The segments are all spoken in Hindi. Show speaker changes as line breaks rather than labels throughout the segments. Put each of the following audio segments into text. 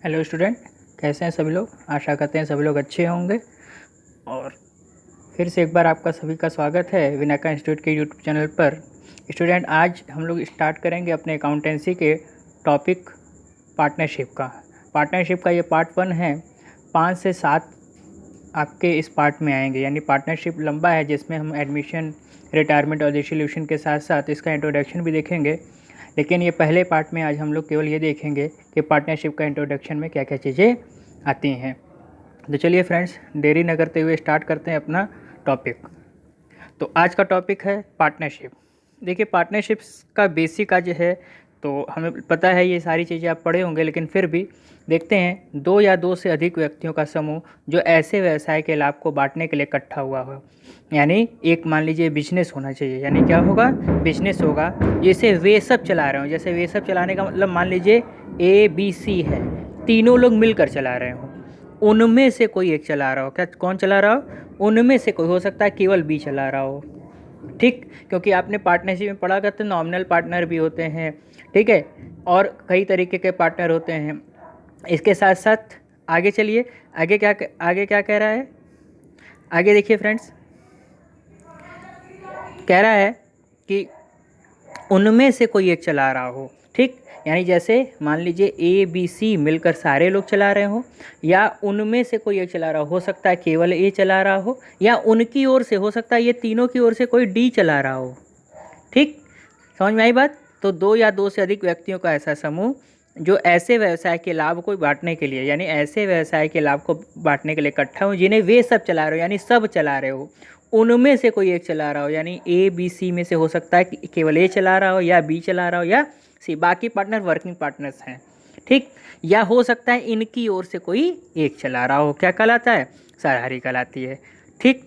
हेलो स्टूडेंट, कैसे हैं सभी लोग। आशा करते हैं सभी लोग अच्छे होंगे। और फिर से एक बार आपका सभी का स्वागत है विनायका इंस्टीट्यूट के यूट्यूब चैनल पर। स्टूडेंट, आज हम लोग स्टार्ट करेंगे अपने अकाउंटेंसी के टॉपिक पार्टनरशिप का ये पार्ट 1 है। 5 से 7 आपके इस पार्ट में आएंगे, यानी पार्टनरशिप लंबा है जिसमें हम एडमिशन, रिटायरमेंट और डिसोल्यूशन के साथ साथ इसका इंट्रोडक्शन भी देखेंगे। लेकिन ये पहले पार्ट में आज हम लोग केवल ये देखेंगे कि पार्टनरशिप का इंट्रोडक्शन में क्या क्या चीज़ें आती हैं। तो चलिए फ्रेंड्स, देरी न करते हुए स्टार्ट करते हैं अपना टॉपिक। तो आज का टॉपिक है पार्टनरशिप। देखिए, पार्टनरशिप का बेसिक आज है, तो हमें पता है ये सारी चीज़ें आप पढ़े होंगे, लेकिन फिर भी देखते हैं। 2 या 2 से अधिक व्यक्तियों का समूह जो ऐसे व्यवसाय के लाभ को बांटने के लिए इकट्ठा हुआ हो, यानी एक मान लीजिए बिजनेस होना चाहिए। यानी क्या होगा? बिजनेस होगा जैसे वे सब चला रहे हो। जैसे वे सब चलाने का मतलब मान लीजिए ABC है, तीनों लोग मिलकर चला रहे हो, उनमें से कोई एक चला रहा हो। क्या कौन चला रहा हो? उनमें से कोई, हो सकता है केवल B चला रहा हो। ठीक, क्योंकि आपने पार्टनरशिप में पढ़ा करते नॉमिनल पार्टनर भी होते हैं, ठीक है, और कई तरीके के पार्टनर होते हैं। इसके साथ साथ आगे चलिए, आगे क्या कह रहा है? आगे देखिए फ्रेंड्स, कह रहा है कि उनमें से कोई एक चला रहा हो। ठीक, यानी जैसे मान लीजिए ABC मिलकर सारे लोग चला रहे हो, या उनमें से कोई एक चला रहा हो सकता है केवल A चला रहा हो, या उनकी ओर से हो सकता है ये तीनों की ओर से कोई D चला रहा हो। ठीक, समझ में आई बात? तो 2 या 2 से अधिक व्यक्तियों का ऐसा समूह जो ऐसे व्यवसाय के लाभ को बांटने के लिए, यानी ऐसे व्यवसाय के लाभ को बांटने के लिए इकट्ठा हो जिन्हें वे सब चला रहे हो, यानी सब चला रहे हो, उनमें से कोई एक चला रहा हो। यानी ABC में से हो सकता है कि केवल A चला रहा हो, या B चला रहा हो, या C। बाकी पार्टनर वर्किंग पार्टनर्स हैं। ठीक, या हो सकता है इनकी ओर से कोई एक चला रहा हो। क्या कहलाता है? साझेदारी कहलाती है। ठीक,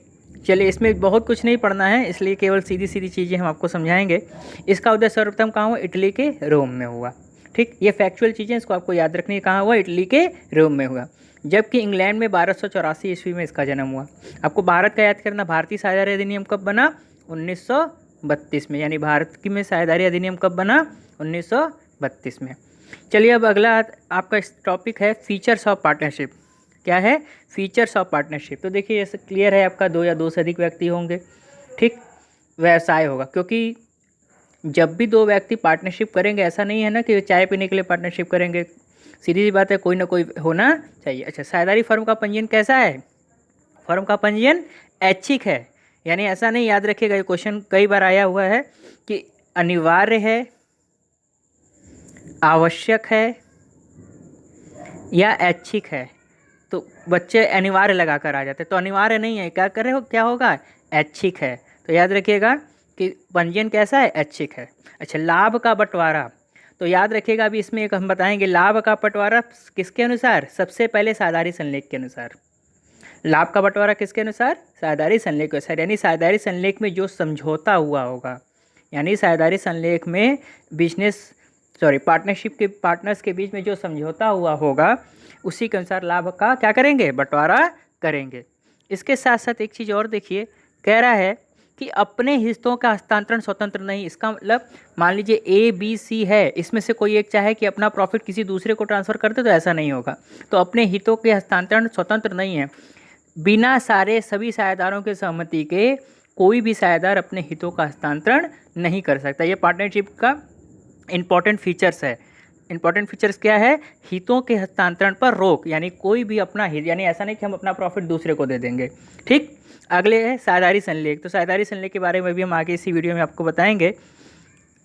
चलिए, इसमें बहुत कुछ नहीं पढ़ना है, इसलिए केवल सीधी सीधी चीज़ें हम आपको समझाएंगे। इसका उदय सर्वप्रथम कहाँ हुआ? इटली के रोम में हुआ। ठीक, ये फैक्चुअल चीज़ें इसको आपको याद रखनी है। कहाँ हुआ? इटली के रोम में हुआ। जबकि इंग्लैंड में 1284 ईस्वी में इसका जन्म हुआ। आपको भारत का याद करना, भारतीय साझेदारी अधिनियम कब बना? 1932 में। यानी भारत की में साझेदारी अधिनियम कब बना? 1932 में। चलिए, अब अगला आपका टॉपिक है फीचर्स ऑफ पार्टनरशिप। क्या है? Features of partnership. तो देखिए, ये क्लियर है आपका, 2 या 2 से अधिक व्यक्ति होंगे। ठीक, व्यवसाय होगा, क्योंकि जब भी 2 व्यक्ति पार्टनरशिप करेंगे, ऐसा नहीं है ना कि चाय पीने के लिए पार्टनरशिप करेंगे। सीधी सी बात है, कोई ना कोई होना चाहिए। अच्छा, साझेदारी फर्म का पंजीयन कैसा है? फर्म का पंजीयन ऐच्छिक है। यानी ऐसा नहीं, याद रखिएगा, ये क्वेश्चन कई बार आया हुआ है कि अनिवार्य है, आवश्यक है, या ऐच्छिक है। तो बच्चे अनिवार्य लगा कर आ जाते, तो अनिवार्य नहीं है, क्या कर रहे हो, क्या होगा? ऐच्छिक है। तो याद रखिएगा कि पंजीयन कैसा है? ऐच्छिक है। अच्छा, लाभ का बंटवारा, तो याद रखिएगा, अभी इसमें एक हम बताएंगे लाभ का बंटवारा किसके अनुसार? सबसे पहले साझेदारी संलेख के अनुसार। लाभ का बंटवारा किसके अनुसार? साझेदारी संलेख के अनुसार। यानी साझेदारी संलेख में जो समझौता हुआ होगा, यानी साझेदारी संलेख में पार्टनरशिप के पार्टनर्स के बीच में जो समझौता हुआ होगा, उसी के अनुसार लाभ का क्या करेंगे? बंटवारा करेंगे। इसके साथ साथ एक चीज़ और देखिए, कह रहा है कि अपने हिस्सों का हस्तांतरण स्वतंत्र नहीं। इसका मतलब मान लीजिए ABC है, इसमें से कोई एक चाहे कि अपना प्रॉफिट किसी दूसरे को ट्रांसफ़र कर दे, तो ऐसा नहीं होगा। तो अपने हितों के हस्तांतरण स्वतंत्र नहीं है। बिना सभी साझेदारों के सहमति के कोई भी साझेदार अपने हितों का हस्तांतरण नहीं कर सकता। ये पार्टनरशिप का इम्पॉर्टेंट फीचर्स है। इंपॉर्टेंट फीचर्स क्या है? हितों के हस्तांतरण पर रोक, यानी कोई भी अपना हित, यानी ऐसा नहीं कि हम अपना प्रॉफिट दूसरे को दे देंगे। ठीक, अगले है साझेदारी संलेख। तो साझेदारी संलेख के बारे में भी हम आगे इसी वीडियो में आपको बताएंगे।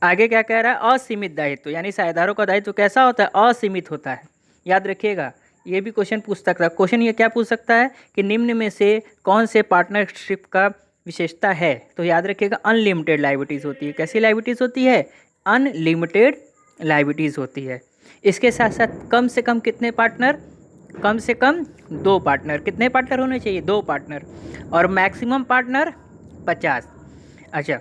आगे क्या कह रहा है? असीमित दायित्व, यानी साझेदारों का दायित्व कैसा होता है? असीमित होता है। याद रखिएगा, ये भी क्वेश्चन पूछ सकता है। क्वेश्चन ये क्या पूछ सकता है कि निम्न में से कौन से पार्टनरशिप का विशेषता है? तो याद रखिएगा, अनलिमिटेड लायबिलिटीज़ होती है। कैसी लायबिलिटीज़ होती है? अनलिमिटेड लायबिलिटीज़ होती है। इसके साथ साथ कम से कम कितने पार्टनर? कम से कम 2 पार्टनर। कितने पार्टनर होने चाहिए? 2 पार्टनर। और मैक्सिमम पार्टनर 50। अच्छा,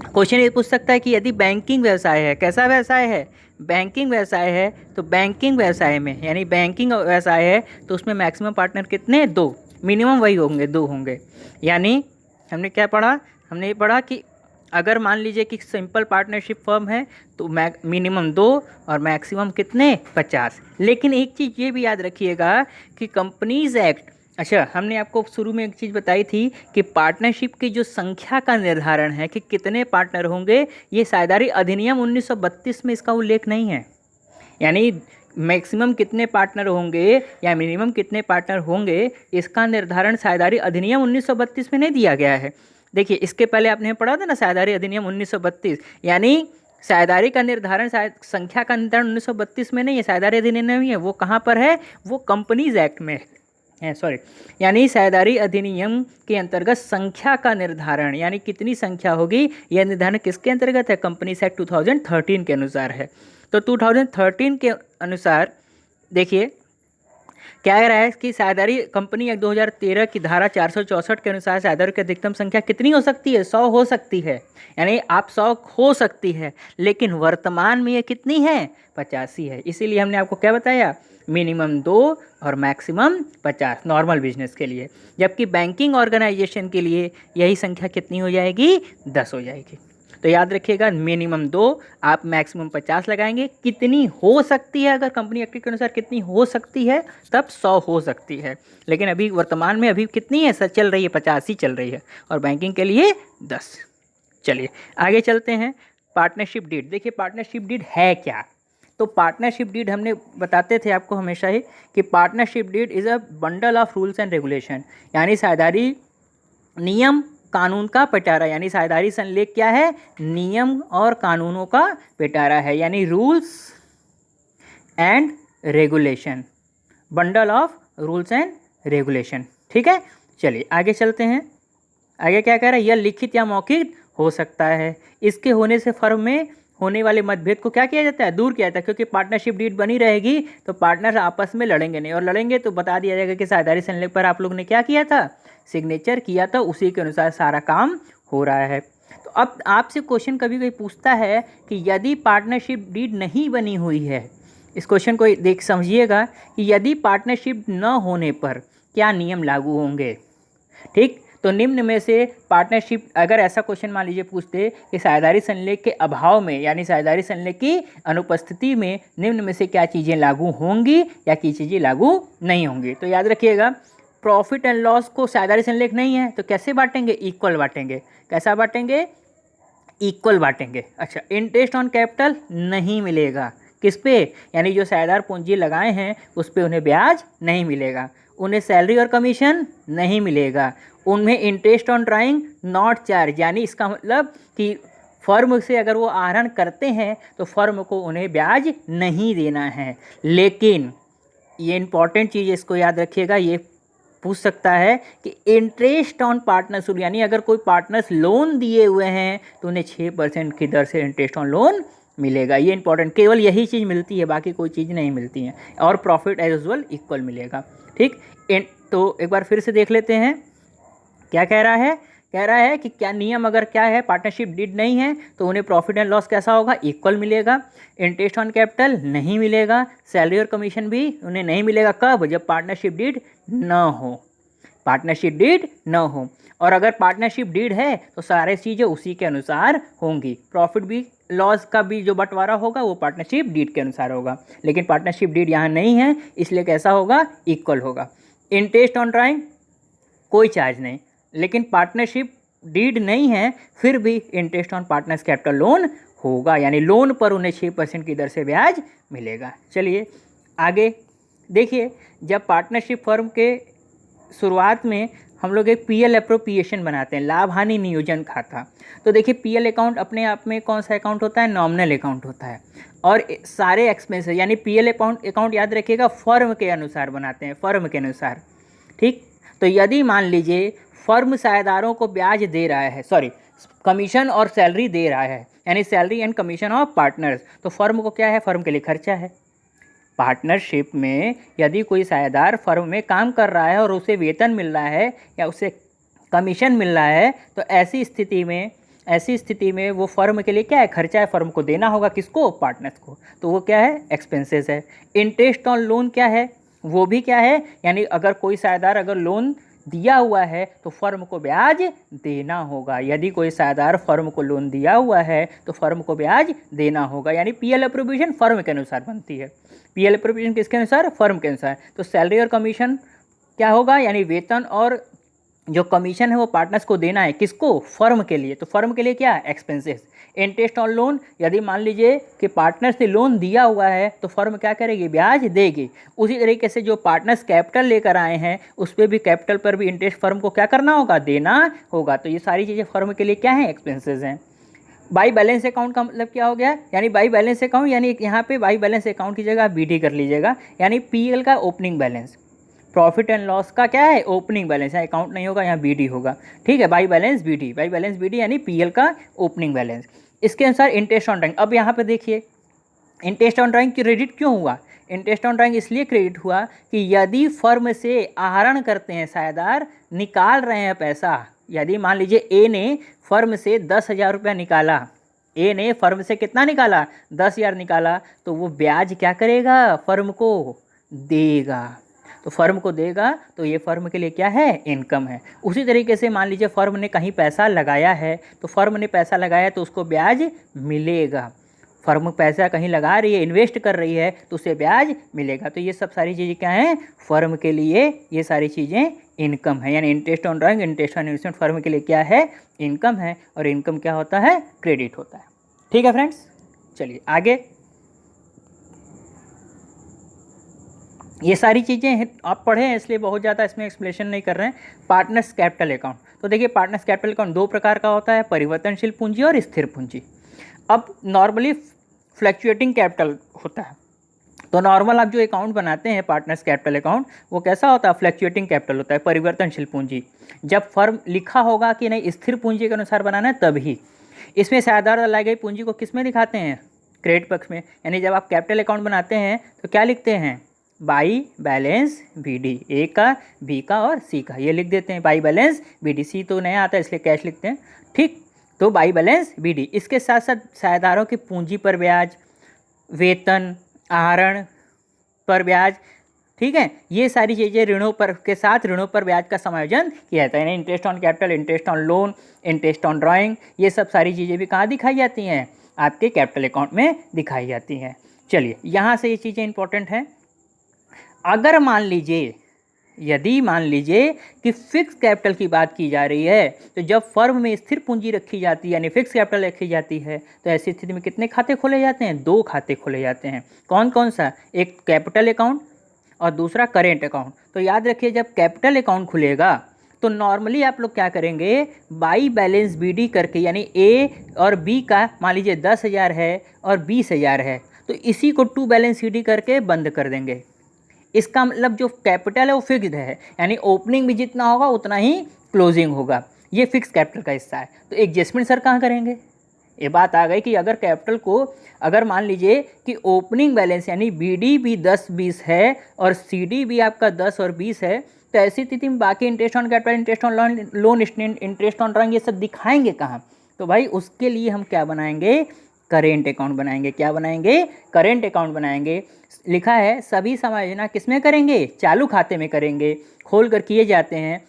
क्वेश्चन ये पूछ सकता है कि यदि बैंकिंग व्यवसाय है, कैसा व्यवसाय है? बैंकिंग व्यवसाय है, तो बैंकिंग व्यवसाय में, यानी बैंकिंग व्यवसाय है, तो उसमें मैक्सिमम पार्टनर कितने? 2। मिनिमम वही होंगे, 2 होंगे। यानी हमने क्या पढ़ा? हमने ये पढ़ा कि अगर मान लीजिए कि सिंपल पार्टनरशिप फर्म है तो मिनिमम 2 और मैक्सिमम कितने 50। लेकिन एक चीज़ ये भी याद रखिएगा कि कंपनीज एक्ट, अच्छा हमने आपको शुरू में एक चीज़ बताई थी कि पार्टनरशिप की जो संख्या का निर्धारण है कि कितने पार्टनर होंगे, ये साझेदारी अधिनियम 1932 में इसका उल्लेख नहीं है। यानी मैक्सिमम कितने पार्टनर होंगे या मिनिमम कितने पार्टनर होंगे, इसका निर्धारण साझेदारी अधिनियम 1932 में नहीं दिया गया है। देखिए इसके पहले आपने पढ़ा था ना साझेदारी अधिनियम 1932, यानी साझेदारी का निर्धारण संख्या का निर्धारण 1932 में नहीं है, साझेदारी अधिनियम नहीं है, वो कहाँ पर है, वो कंपनीज एक्ट में है, सॉरी। यानी साझेदारी अधिनियम के अंतर्गत संख्या का निर्धारण यानी कितनी संख्या होगी, यह निर्धारण किसके अंतर्गत है, कंपनीज एक्ट 2013 के अनुसार है। तो 2013 के अनुसार देखिए क्या कह रहा है कि साझेदारी कंपनी एक्ट 2013 की धारा 464 के अनुसार साझेदारों की अधिकतम संख्या कितनी हो सकती है, 100 हो सकती है। यानी आप 100 हो सकती है, लेकिन वर्तमान में ये कितनी है, 85 है। इसीलिए हमने आपको क्या बताया, मिनिमम 2 और मैक्सिमम 50 नॉर्मल बिजनेस के लिए, जबकि बैंकिंग ऑर्गेनाइजेशन के लिए यही संख्या कितनी हो जाएगी, 10 हो जाएगी। तो याद रखिएगा मिनिमम 2, आप मैक्सिमम 50 लगाएंगे। कितनी हो सकती है, अगर कंपनी एक्ट के अनुसार कितनी हो सकती है, तब 100 हो सकती है। लेकिन अभी वर्तमान में अभी कितनी है, सर चल रही है 50 ही चल रही है, और बैंकिंग के लिए 10। चलिए आगे चलते हैं। पार्टनरशिप डीड, देखिए पार्टनरशिप डीड है क्या। तो पार्टनरशिप डीड हमने बताते थे आपको हमेशा ही कि partnership deed is a bundle of rules and regulation, यानी साझेदारी नियम कानून का पिटारा, यानी साझेदारी संलेख क्या है, नियम और कानूनों का पिटारा है, यानी rules and regulation, bundle of rules and regulation. ठीक है, चलिए आगे चलते हैं। आगे क्या कह रहा है, यह लिखित या मौखिक हो सकता है। इसके होने से फर्म में होने वाले मतभेद को क्या किया जाता है, दूर किया जाता है, क्योंकि पार्टनरशिप डीड बनी रहेगी तो पार्टनर आपस में लड़ेंगे नहीं, और लड़ेंगे तो बता दिया जाएगा कि साझेदारी संलेख पर आप लोग ने क्या किया था, सिग्नेचर किया था, उसी के अनुसार सारा काम हो रहा है। तो अब आपसे क्वेश्चन कभी कभी पूछता है कि यदि पार्टनरशिप डीड नहीं बनी हुई है, इस क्वेश्चन को देख समझिएगा कि यदि पार्टनरशिप न होने पर क्या नियम लागू होंगे। ठीक, तो निम्न में से पार्टनरशिप, अगर ऐसा क्वेश्चन मान लीजिए पूछते कि साझेदारी संलेख के अभाव में यानी साझेदारी संलेख की अनुपस्थिति में निम्न में से क्या चीज़ें लागू होंगी या क्या चीज़ें लागू नहीं होंगी, तो याद रखिएगा प्रॉफिट एंड लॉस को साझेदारी संलेख नहीं है तो कैसे बांटेंगे, इक्वल बांटेंगे। कैसा बांटेंगे, इक्वल बांटेंगे। अच्छा, इंटरेस्ट ऑन कैपिटल नहीं मिलेगा, किस पे, यानी जो साझेदार पूंजी लगाए हैं उस पे उन्हें ब्याज नहीं मिलेगा। उन्हें सैलरी और कमीशन नहीं मिलेगा। उनमें interest on drawing not charge, यानी इसका मतलब कि फर्म से अगर वो आहरण करते हैं तो फर्म को उन्हें ब्याज नहीं देना है। लेकिन ये इंपॉर्टेंट चीज़, इसको याद रखिएगा, ये पूछ सकता है कि इंटरेस्ट ऑन पार्टनर्स, यानी अगर कोई पार्टनर्स लोन दिए हुए हैं तो उन्हें 6% की दर से इंटरेस्ट ऑन लोन मिलेगा। ये इंपॉर्टेंट, केवल यही चीज़ मिलती है, बाकी कोई चीज़ नहीं मिलती है। और प्रॉफिट एज यूजुअल इक्वल मिलेगा। ठीक, तो एक बार फिर से देख लेते हैं क्या कह रहा है। कह रहा है कि क्या नियम, अगर क्या है, पार्टनरशिप डीड नहीं है तो उन्हें प्रॉफिट एंड लॉस कैसा होगा, इक्वल मिलेगा। इंटरेस्ट ऑन कैपिटल नहीं मिलेगा। सैलरी और कमीशन भी उन्हें नहीं मिलेगा। कब, जब पार्टनरशिप डीड न हो, पार्टनरशिप डीड न हो। और अगर पार्टनरशिप डीड है तो सारे चीज़ें उसी के अनुसार होंगी। प्रॉफिट भी लॉस का भी जो बंटवारा होगा वो पार्टनरशिप डीड के अनुसार होगा। लेकिन पार्टनरशिप डीड यहाँ नहीं है, इसलिए कैसा होगा, इक्वल होगा। इंटरेस्ट ऑन ड्राइंग कोई चार्ज नहीं, लेकिन पार्टनरशिप डीड नहीं है फिर भी interest on partners capital loan होगा, यानी लोन पर उन्हें 6% की दर से ब्याज मिलेगा। चलिए आगे देखिए, जब पार्टनरशिप फर्म के शुरुआत में हम लोग एक पीएल एप्रोप्रिएशन बनाते हैं, लाभ हानि नियोजन खाता। तो देखिए पीएल अकाउंट अपने आप में कौन सा अकाउंट होता है, नॉमिनल अकाउंट होता है, और सारे एक्सपेंसेस यानी पीएल अकाउंट याद रखिएगा फर्म के अनुसार बनाते हैं, फर्म के अनुसार। ठीक, तो यदि मान लीजिए फर्म साझेदारों को ब्याज दे रहा है, सॉरी कमीशन और सैलरी दे रहा है, यानी salary and commission of partners, तो फर्म को क्या है, फर्म के लिए खर्चा है। पार्टनरशिप में यदि कोई साझेदार फर्म में काम कर रहा है और उसे वेतन मिल रहा है या उसे कमीशन मिल रहा है, तो ऐसी स्थिति में वो फर्म के लिए क्या है, खर्चा है, फर्म को देना होगा, किसको, पार्टनर्स को, तो वो क्या है, एक्सपेंसेस है। इंटरेस्ट ऑन लोन क्या है, वो भी क्या है, यानी अगर कोई साझेदार अगर लोन दिया हुआ है तो फर्म को ब्याज देना होगा। यदि कोई साझेदार फर्म को लोन दिया हुआ है तो फर्म को ब्याज देना होगा। यानी पीएल अप्रोप्रिएशन फर्म के अनुसार बनती है। पीएल अप्रोप्रिएशन किसके अनुसार? फर्म के अनुसार। तो सैलरी और कमीशन क्या होगा? यानी वेतन और जो कमीशन है वो पार्टनर्स को देना है। किसको? फर्म के लिए। तो फर्म के लिए क्या? एक्सपेंसेस। इंटरेस्ट ऑन लोन, यदि मान लीजिए कि पार्टनर्स ने लोन दिया हुआ है तो फर्म क्या करेगी? ब्याज देगी। उसी तरीके से जो पार्टनर्स कैपिटल लेकर आए हैं उस पर भी, कैपिटल पर भी इंटरेस्ट फर्म को क्या करना होगा? देना होगा। तो ये सारी चीज़ें फर्म के लिए क्या है? एक्सपेंसेस हैं। बाई बैलेंस अकाउंट का मतलब क्या हो गया? यानी बाई बैलेंस अकाउंट, यानी यहाँ पे बाई बैलेंस अकाउंट की जगह बीडी कर लीजिएगा। यानी पीएल का opening balance, profit and loss का क्या है? Opening balance. यहाँ अकाउंट नहीं होगा, यहाँ बीडी होगा। ठीक है, by balance BD, by balance BD यानी पीएल का ओपनिंग बैलेंस। इसके अनुसार इंटरेस्ट ऑन ड्राइंग। अब यहाँ पे देखिए इंटरेस्ट ऑन ड्राइंग क्रेडिट क्यों हुआ? इंटरेस्ट ऑन ड्राइंग इसलिए क्रेडिट हुआ कि यदि फर्म से आहरण करते हैं, साझेदार निकाल रहे हैं पैसा, यदि मान लीजिए ए ने फर्म से 10,000 रुपया निकाला, ए ने फर्म से कितना निकाला? 10,000 निकाला, तो वो ब्याज क्या करेगा? फर्म को देगा। तो फर्म को देगा तो ये फर्म के लिए क्या है? इनकम है। उसी तरीके से मान लीजिए फर्म ने कहीं पैसा लगाया है, तो फर्म ने पैसा लगाया तो उसको ब्याज मिलेगा। फर्म पैसा कहीं लगा रही है, इन्वेस्ट कर रही है, तो उसे ब्याज मिलेगा। तो ये सब सारी चीज़ें क्या हैं? फर्म के लिए ये सारी चीज़ें इनकम है। यानी interest on drawing, interest on investment firm के लिए क्या है? इनकम है। और इनकम क्या होता है? क्रेडिट होता है। ठीक है फ्रेंड्स, चलिए आगे। ये सारी चीज़ें आप पढ़े हैं इसलिए बहुत ज़्यादा इसमें एक्सप्लेनेशन नहीं कर रहे हैं। पार्टनर्स कैपिटल अकाउंट, तो देखिए पार्टनर्स कैपिटल अकाउंट दो प्रकार का होता है, परिवर्तनशील पूंजी और स्थिर पूंजी। अब नॉर्मली फ्लैक्चुएटिंग कैपिटल होता है। तो नॉर्मल आप जो अकाउंट बनाते हैं पार्टनर्स कैपिटल अकाउंट, वो कैसा होता है? फ्लैक्चुएटिंग कैपिटल होता है, परिवर्तनशील पूंजी। जब फर्म लिखा होगा कि नहीं स्थिर पूंजी के अनुसार बनाना है तभी। इसमें साझेदार लाई गई पूंजी को किस में दिखाते हैं? क्रेडिट पक्ष में। यानी जब आप कैपिटल अकाउंट बनाते हैं तो क्या लिखते हैं? बाई बैलेंस बीडी, ए का, बी का और सी का, ये लिख देते हैं बाई बैलेंस बीडी। सी तो नया आता है इसलिए कैश लिखते हैं। ठीक, तो बाई बैलेंस बीडी। इसके साथ साथ साझेदारों की पूंजी पर ब्याज, वेतन, आहरण पर ब्याज, ठीक है, ये सारी चीज़ें ऋणों पर के साथ ऋणों पर ब्याज का समायोजन किया जाता है। यानी interest on capital, interest on loan, interest on drawing, ये सब सारी चीज़ें भी कहाँ दिखाई जाती हैं? आपके कैपिटल अकाउंट में दिखाई जाती हैं। चलिए यहाँ से ये चीज़ें इंपॉर्टेंट हैं। अगर मान लीजिए, यदि मान लीजिए कि फिक्स कैपिटल की बात की जा रही है, तो जब फर्म में स्थिर पूंजी रखी जाती है यानी फिक्स कैपिटल रखी जाती है, तो ऐसी स्थिति में कितने खाते खोले जाते हैं? 2 खाते खोले जाते हैं। कौन कौन सा? एक कैपिटल अकाउंट और दूसरा करेंट अकाउंट। तो याद रखिए जब कैपिटल अकाउंट खुलेगा तो नॉर्मली आप लोग क्या करेंगे? बाई बैलेंस बीडी करके, यानी ए और बी का मान लीजिए 10,000 है और 20,000 है, तो इसी को टू बैलेंस सीडी करके बंद कर देंगे। इसका मतलब जो कैपिटल है वो फिक्स्ड है, यानी ओपनिंग भी जितना होगा उतना ही क्लोजिंग होगा। ये फिक्स कैपिटल का हिस्सा है। तो एडजस्टमेंट सर कहाँ करेंगे? ये बात आ गई कि अगर कैपिटल को, अगर मान लीजिए कि ओपनिंग बैलेंस यानी बीडी भी 10-20 है और सीडी भी आपका 10 और 20 है, तो ऐसी स्थिति में बाकी interest on capital, interest on loan, interest on drawing, ये सब दिखाएंगे कहाँ? तो भाई उसके लिए हम क्या बनाएंगे? करेंट अकाउंट बनाएंगे। क्या बनाएंगे? करेंट अकाउंट बनाएंगे। लिखा है सभी समायोजन किस में करेंगे? चालू खाते में करेंगे। खोल कर किए जाते हैं।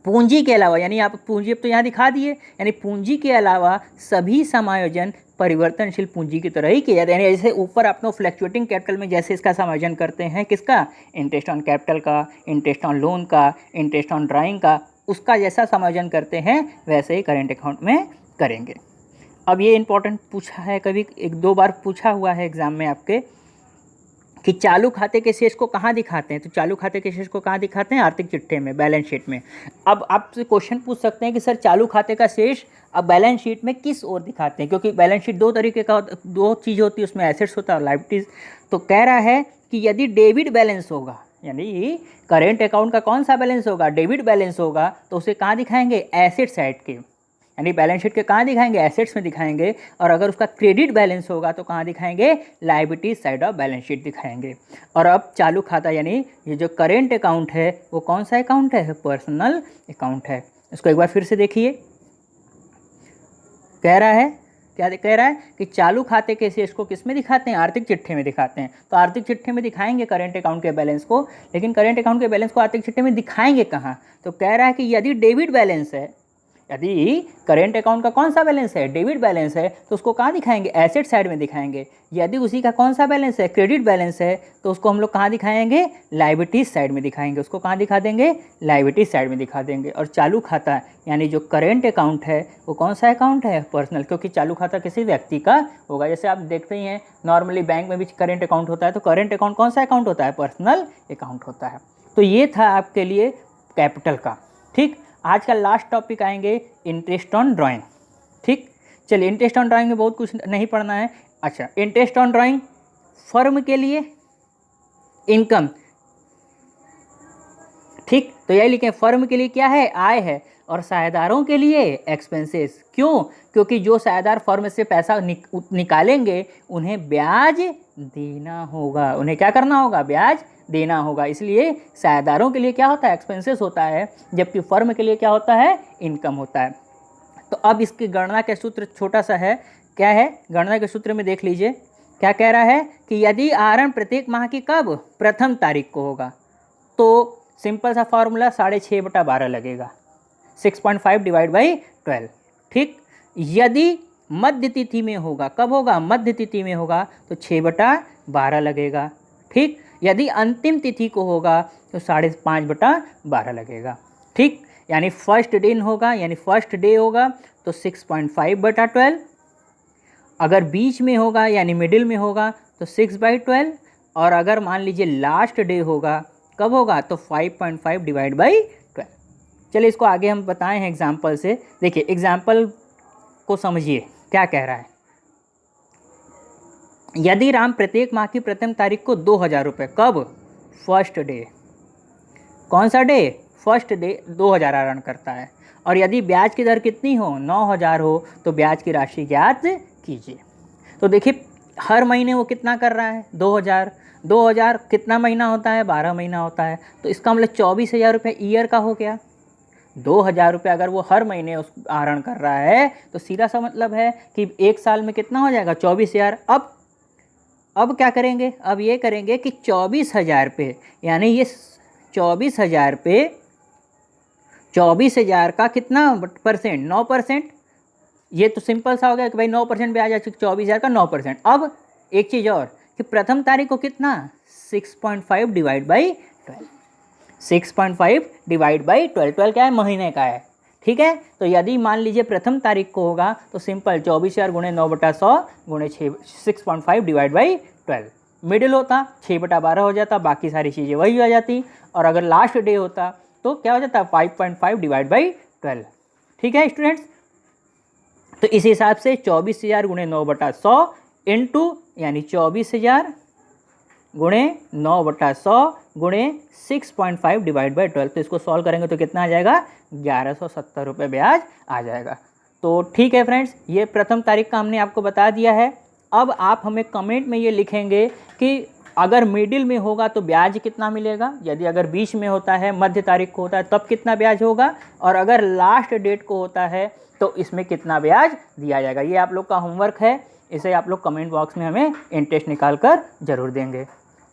पूंजी के अलावा, यानी आप पूंजी अब तो यहाँ दिखा दिए, यानी पूंजी के अलावा सभी समायोजन परिवर्तनशील पूंजी की तरह ही किया जाता है। यानी जैसे ऊपर अपने फ्लैक्चुएटिंग कैपिटल में जैसे इसका समायोजन करते हैं, किसका? इंटरेस्ट ऑन कैपिटल का, इंटरेस्ट ऑन लोन का, इंटरेस्ट ऑन ड्राइंग का, उसका जैसा समायोजन करते हैं वैसे ही करेंट अकाउंट में करेंगे। अब ये इंपॉर्टेंट पूछा है, कभी 1-2 बार पूछा हुआ है एग्जाम में आपके, कि चालू खाते के शेष को कहाँ दिखाते हैं? तो चालू खाते के शेष को कहाँ दिखाते हैं? आर्थिक चिट्ठे में, बैलेंस शीट में। अब आपसे क्वेश्चन पूछ सकते हैं कि सर चालू खाते का शेष अब बैलेंस शीट में किस ओर दिखाते हैं? क्योंकि बैलेंस शीट 2 तरीके का, 2 चीज़ होती है, उसमें एसेट्स होता है और लायबिलिटीज़। तो कह रहा है कि यदि डेबिट बैलेंस होगा, यानी करेंट अकाउंट का कौन सा बैलेंस होगा? डेबिट बैलेंस होगा, तो उसे कहाँ दिखाएंगे? एसेट साइड के, यानी बैलेंस शीट के कहाँ दिखाएंगे? एसेट्स में दिखाएंगे। और अगर उसका क्रेडिट बैलेंस होगा तो कहाँ दिखाएंगे? Liability side of balance sheet दिखाएंगे। और अब चालू खाता यानी ये जो करेंट अकाउंट है वो कौन सा अकाउंट है? पर्सनल अकाउंट है। इसको एक बार फिर से देखिए, कह रहा है क्या कह रहा है कि चालू खाते के शेष को किस में दिखाते हैं, आर्थिक चिट्ठे में दिखाते हैं। तो आर्थिक चिट्ठे में दिखाएंगे करेंट अकाउंट के बैलेंस को, लेकिन करेंट अकाउंट के बैलेंस को आर्थिक चिट्ठे में दिखाएंगे कहाँ, तो कह रहा है कि यदि डेबिट बैलेंस है, यदि करेंट अकाउंट का कौन सा बैलेंस है, डेबिट बैलेंस है, तो उसको कहाँ दिखाएंगे, एसेट साइड में दिखाएंगे। यदि उसी का कौन सा बैलेंस है, क्रेडिट बैलेंस है, तो उसको हम लोग कहाँ दिखाएंगे, लायबिलिटीज साइड में दिखाएंगे। उसको कहाँ दिखा देंगे, लायबिलिटीज साइड में दिखा देंगे। और चालू खाता यानी जो करेंट अकाउंट है वो कौन सा अकाउंट है, पर्सनल, क्योंकि चालू खाता किसी व्यक्ति का होगा। जैसे आप देखते ही हैं नॉर्मली बैंक में भी करेंट अकाउंट होता है, तो करेंट अकाउंट कौन सा अकाउंट होता है, पर्सनल अकाउंट होता है। तो ये था आपके लिए कैपिटल का। ठीक, आज का लास्ट टॉपिक आएंगे इंटरेस्ट ऑन ड्राइंग। ठीक, चलिए इंटरेस्ट ऑन ड्राइंग में बहुत कुछ नहीं पढ़ना है। अच्छा, इंटरेस्ट ऑन ड्राइंग फर्म के लिए इनकम। ठीक, तो यही लिखें, फर्म के लिए क्या है, आय है, और साझेदारों के लिए एक्सपेंसेस। क्यों, क्योंकि जो साझेदार फर्म से पैसा निकालेंगे उन्हें ब्याज देना होगा, उन्हें क्या करना होगा, ब्याज देना होगा। इसलिए साझेदारों के लिए क्या होता है, एक्सपेंसेस होता है, जबकि फर्म के लिए क्या होता है, इनकम होता है। तो अब इसकी गणना के सूत्र छोटा सा है, क्या है, गणना के सूत्र में देख लीजिए क्या कह रहा है कि यदि आहरण प्रत्येक माह की कब, प्रथम तारीख को होगा, तो सिंपल सा फॉर्मूला 6.5/12 लगेगा, 6.5 डिवाइड बाई 12। ठीक, यदि मध्य तिथि में होगा, कब होगा, मध्य तिथि में होगा, तो 6/12 लगेगा। ठीक, यदि अंतिम तिथि को होगा तो 5.5/12 लगेगा। ठीक, यानी फर्स्ट दिन होगा, यानी फर्स्ट डे होगा तो 6.5/12, अगर बीच में होगा यानी मिडिल में होगा तो 6/12, और अगर मान लीजिए लास्ट डे होगा, कब होगा, तो 5.5 डिवाइड बाई 12। चलिए इसको आगे हम बताएं हैं एग्जाम्पल से। देखिए एग्जाम्पल को समझिए क्या कह रहा है। यदि राम प्रत्येक माह की प्रथम तारीख को 2000 रुपये, कब, फर्स्ट डे, कौन सा डे, फर्स्ट डे, 2000 आहरण करता है, और यदि ब्याज की दर कितनी हो, 9000 हो, तो ब्याज की राशि ज्ञात कीजिए। तो देखिए हर महीने वो कितना कर रहा है, 2000, 2000 कितना महीना होता है, 12 महीना होता है, तो इसका मतलब 24,000 रुपये ईयर का हो गया। 2000 रुपये अगर वो हर महीने उस आहरण कर रहा है तो सीधा सा मतलब है कि एक साल में कितना हो जाएगा, 24,000। अब क्या करेंगे, अब ये करेंगे कि 24,000 पे, यानी ये 24,000 पे 24,000 का कितना परसेंट, 9%। ये तो सिंपल सा हो गया कि भाई 9% ब्याज आ, 24,000 का 9%। अब एक चीज़ और कि प्रथम तारीख को कितना, 6.5 डिवाइड बाई 12, 6.5 डिवाइड बाई 12, 12 क्या है, महीने का है। ठीक है, तो यदि मान लीजिए प्रथम तारीख को होगा तो सिंपल 24,000 गुणे 9/100 गुणे 6.5 डिवाइड बाई 12, मिडिल होता 6/12 हो जाता, बाकी सारी चीज़ें वही हो जाती, और अगर लास्ट डे होता तो क्या हो जाता, 5.5 डिवाइड बाई 12। ठीक है स्टूडेंट्स, तो इस हिसाब से 24,000 गुणे 9/100 इंटू, यानी 24,000 गुणे 9/100 गुणे 6.5 डिवाइड बाई 12, तो इसको सॉल्व करेंगे तो कितना आ जाएगा, 1170 रुपये ब्याज आ जाएगा। तो ठीक है फ्रेंड्स, ये प्रथम तारीख का हमने आपको बता दिया है। अब आप हमें कमेंट में ये लिखेंगे कि अगर मिडिल में होगा तो ब्याज कितना मिलेगा, यदि अगर बीच में होता है, मध्य तारीख को होता है, तब कितना ब्याज होगा, और अगर लास्ट डेट को होता है तो इसमें कितना ब्याज दिया जाएगा। ये आप लोग का होमवर्क है, इसे आप लोग कमेंट बॉक्स में हमें इंटरेस्ट निकाल कर जरूर देंगे।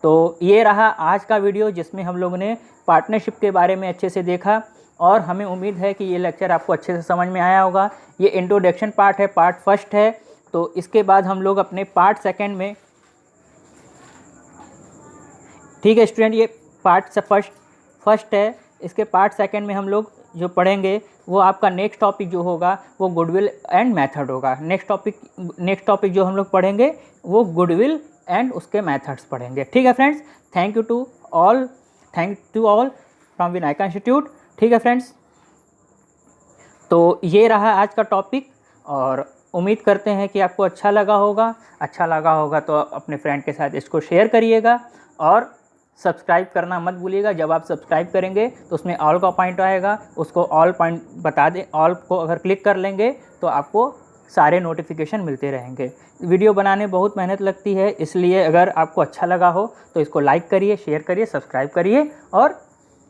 तो ये रहा आज का वीडियो जिसमें हम लोगों ने पार्टनरशिप के बारे में अच्छे से देखा, और हमें उम्मीद है कि ये लेक्चर आपको अच्छे से समझ में आया होगा। ये इंट्रोडक्शन पार्ट है, पार्ट फर्स्ट है, तो इसके बाद हम लोग अपने पार्ट सेकंड में, ठीक है स्टूडेंट, ये पार्ट फर्स्ट है, इसके पार्ट सेकंड में हम लोग जो पढ़ेंगे वो आपका नेक्स्ट टॉपिक जो होगा वो गुडविल एंड मेथड होगा। नेक्स्ट टॉपिक जो हम लोग पढ़ेंगे वो गुडविल एंड उसके मेथड्स पढ़ेंगे। ठीक है friends, thank you to all from Vinayaka institute. ठीक है फ्रेंड्स, तो ये रहा आज का टॉपिक, और उम्मीद करते हैं कि आपको अच्छा लगा होगा तो अपने फ्रेंड के साथ इसको शेयर करिएगा, और सब्सक्राइब करना मत भूलिएगा। जब आप सब्सक्राइब करेंगे तो उसमें ऑल का पॉइंट आएगा, उसको ऑल पॉइंट बता दें, ऑल को अगर क्लिक कर लेंगे तो आपको सारे नोटिफिकेशन मिलते रहेंगे। वीडियो बनाने बहुत मेहनत लगती है, इसलिए अगर आपको अच्छा लगा हो तो इसको लाइक करिए, शेयर करिए, सब्सक्राइब करिए, और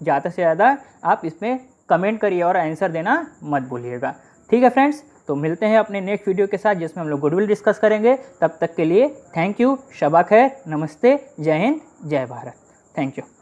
ज़्यादा से ज़्यादा आप इसमें कमेंट करिए और आंसर देना मत भूलिएगा। ठीक है फ्रेंड्स, तो मिलते हैं अपने नेक्स्ट वीडियो के साथ जिसमें हम लोग गुडविल डिस्कस करेंगे। तब तक के लिए थैंक यू, शबा खैर, नमस्ते, जय हिंद, जय भारत। Thank you.